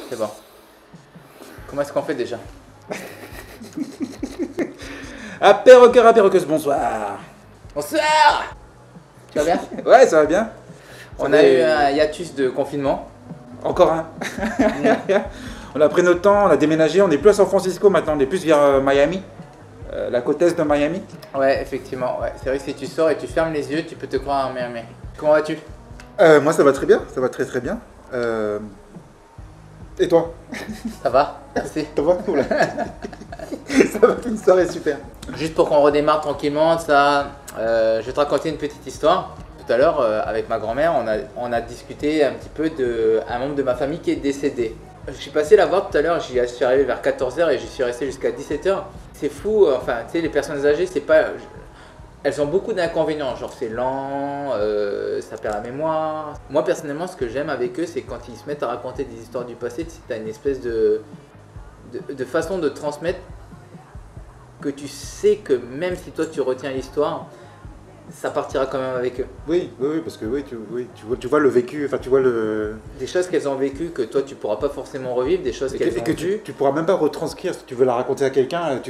C'est bon. Comment est-ce qu'on fait déjà? Apéroqueuse, bonsoir. Bonsoir. Tu vas bien? Ouais, ça va bien. On a eu un hiatus de confinement. Encore un. On a pris notre temps, on a déménagé, on n'est plus à San Francisco maintenant, on est plus vers Miami. La côte est de Miami. Ouais, effectivement. Ouais. C'est vrai que si tu sors et tu fermes les yeux, tu peux te croire en Miami. Comment vas-tu? Moi ça va très bien, ça va très très bien. Et toi? Ça va, merci. Ça va? Oula. Ça va, une soirée super. Juste pour qu'on redémarre tranquillement, je vais te raconter une petite histoire. Tout à l'heure, avec ma grand-mère, on a discuté un petit peu d'un membre de ma famille qui est décédé. Je suis passé la voir tout à l'heure, j'y suis arrivé vers 14 h et j'y suis resté jusqu'à 17 h. C'est fou, enfin, tu sais, les personnes âgées, c'est pas... Elles ont beaucoup d'inconvénients, genre c'est lent, ça perd la mémoire. Moi personnellement, ce que j'aime avec eux, c'est quand ils se mettent à raconter des histoires du passé, tu as une espèce de façon de transmettre que tu sais que même si toi tu retiens l'histoire, ça partira quand même avec eux. Oui, parce que tu vois le vécu, enfin tu vois le... Des choses qu'elles ont vécues que toi tu pourras pas forcément revivre, des choses qu'elles ont que vues. tu pourras même pas retranscrire, si tu veux la raconter à quelqu'un,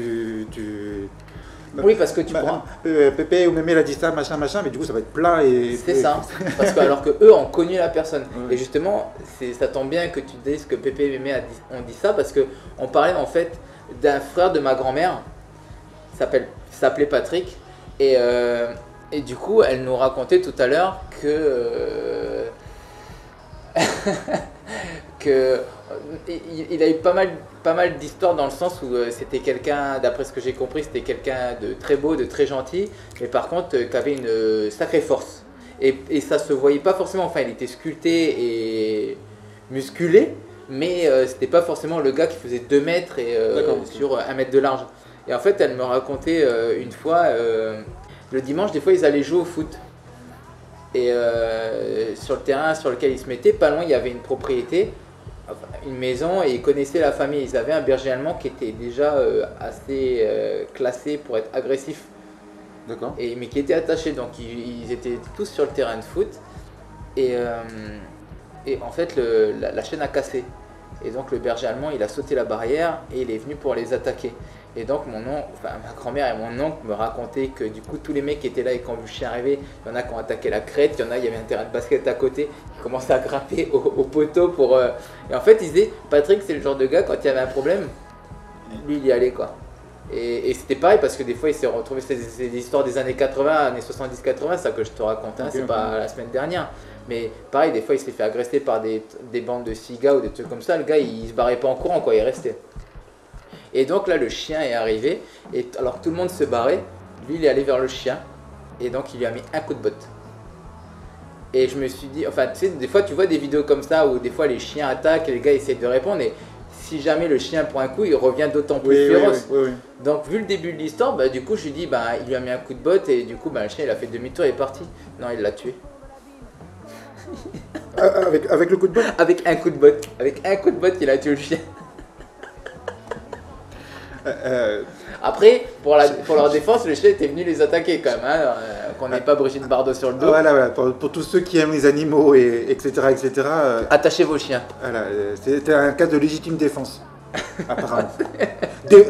Oui, parce que tu pourras... Pépé ou Mémé l'a dit ça, machin, mais du coup ça va être plat et... C'est ça, parce que alors que eux ont connu la personne. Ouais. Et justement, ça tombe bien que tu dises que Pépé et Mémé ont dit ça, parce qu'on parlait en fait d'un frère de ma grand-mère, s'appelait Patrick, et du coup elle nous racontait tout à l'heure il a eu pas mal d'histoires dans le sens où c'était quelqu'un, d'après ce que j'ai compris, c'était quelqu'un de très beau, de très gentil, mais par contre qui avait une sacrée force. Et ça se voyait pas forcément, enfin il était sculpté et musculé, mais c'était pas forcément le gars qui faisait 2 mètres et sur 1 mètre de large. Et en fait elle me racontait une fois, le dimanche des fois ils allaient jouer au foot. Et sur le terrain sur lequel ils se mettaient, pas loin il y avait une propriété, une maison, et ils connaissaient la famille. Ils avaient un berger allemand qui était déjà assez classé pour être agressif. D'accord. Mais qui était attaché, donc ils étaient tous sur le terrain de foot. Et en fait la chaîne a cassé. Et donc le berger allemand il a sauté la barrière et il est venu pour les attaquer. Et donc ma grand-mère et mon oncle me racontaient que du coup tous les mecs qui étaient là et qui ont vu le chien arriver, il y en a qui ont attaqué la crête, il y avait un terrain de basket à côté, qui commençaient à grimper au poteau pour... Et en fait ils disaient, Patrick c'est le genre de gars, quand il y avait un problème, lui il y allait quoi. Et c'était pareil parce que des fois il s'est retrouvé, c'est des histoires des années 80, années 70-80, ça que je te raconte, hein, c'est pas la semaine dernière. Mais pareil, des fois il s'est fait agresser par des bandes de 6 gars ou des trucs comme ça, le gars il se barrait pas en courant quoi, il restait. Et donc là le chien est arrivé, et alors que tout le monde se barrait, lui il est allé vers le chien, et donc il lui a mis un coup de botte. Et je me suis dit, enfin tu sais, des fois tu vois des vidéos comme ça où des fois les chiens attaquent et les gars essayent de répondre, et si jamais le chien prend un coup, il revient d'autant plus féroce. Oui. Donc vu le début de l'histoire, du coup je lui dis, il lui a mis un coup de botte, et du coup le chien il a fait demi-tour et est parti. Non, il l'a tué. Avec le coup de botte? Avec un coup de botte. Avec un coup de botte, il a tué le chien. Après, pour leur défense, le chien était venu les attaquer quand même, hein, qu'on n'ait pas Brigitte Bardot sur le dos. Voilà. Pour tous ceux qui aiment les animaux, etc. Attachez vos chiens. Voilà, c'était un cas de légitime défense, apparemment.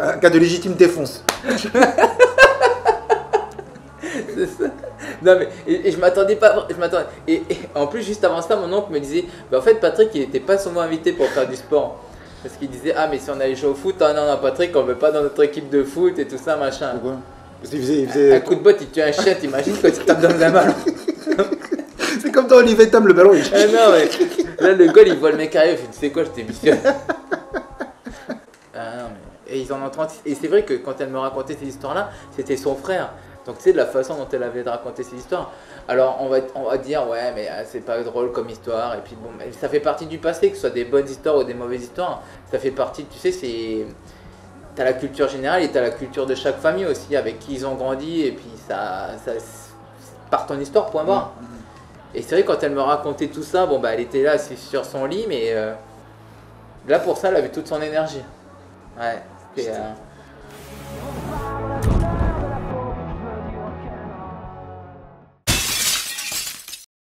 Un cas de légitime défense. C'est ça. Non mais, et je m'attendais pas, et en plus juste avant ça, mon oncle me disait, en fait Patrick il n'était pas souvent invité pour faire du sport. Parce qu'il disait, mais si on allait jouer au foot, non Patrick on veut pas dans notre équipe de foot et tout ça machin. Pourquoi? Parce qu'il faisait... Un coup de botte il tue un chien, t'imagines quand tu tapes dans le ballon. C'est comme dans Olivier Tam, le ballon il... Non mais, là le goal il voit le mec arriver, tu sais quoi, je t'ai vicieux. Et ils en ont 30, et c'est vrai que quand elle me racontait ces histoires là, c'était son frère. Donc tu sais, de la façon dont elle avait de raconter ces histoires. Alors on va dire, ouais mais c'est pas drôle comme histoire, et puis bon, ça fait partie du passé, que ce soit des bonnes histoires ou des mauvaises histoires. Ça fait partie, tu sais, t'as la culture générale et t'as la culture de chaque famille aussi, avec qui ils ont grandi, et puis ça part ton histoire, point barre. Et c'est vrai, quand elle me racontait tout ça, elle était là assise sur son lit, mais là pour ça elle avait toute son énergie. Ouais, c'était...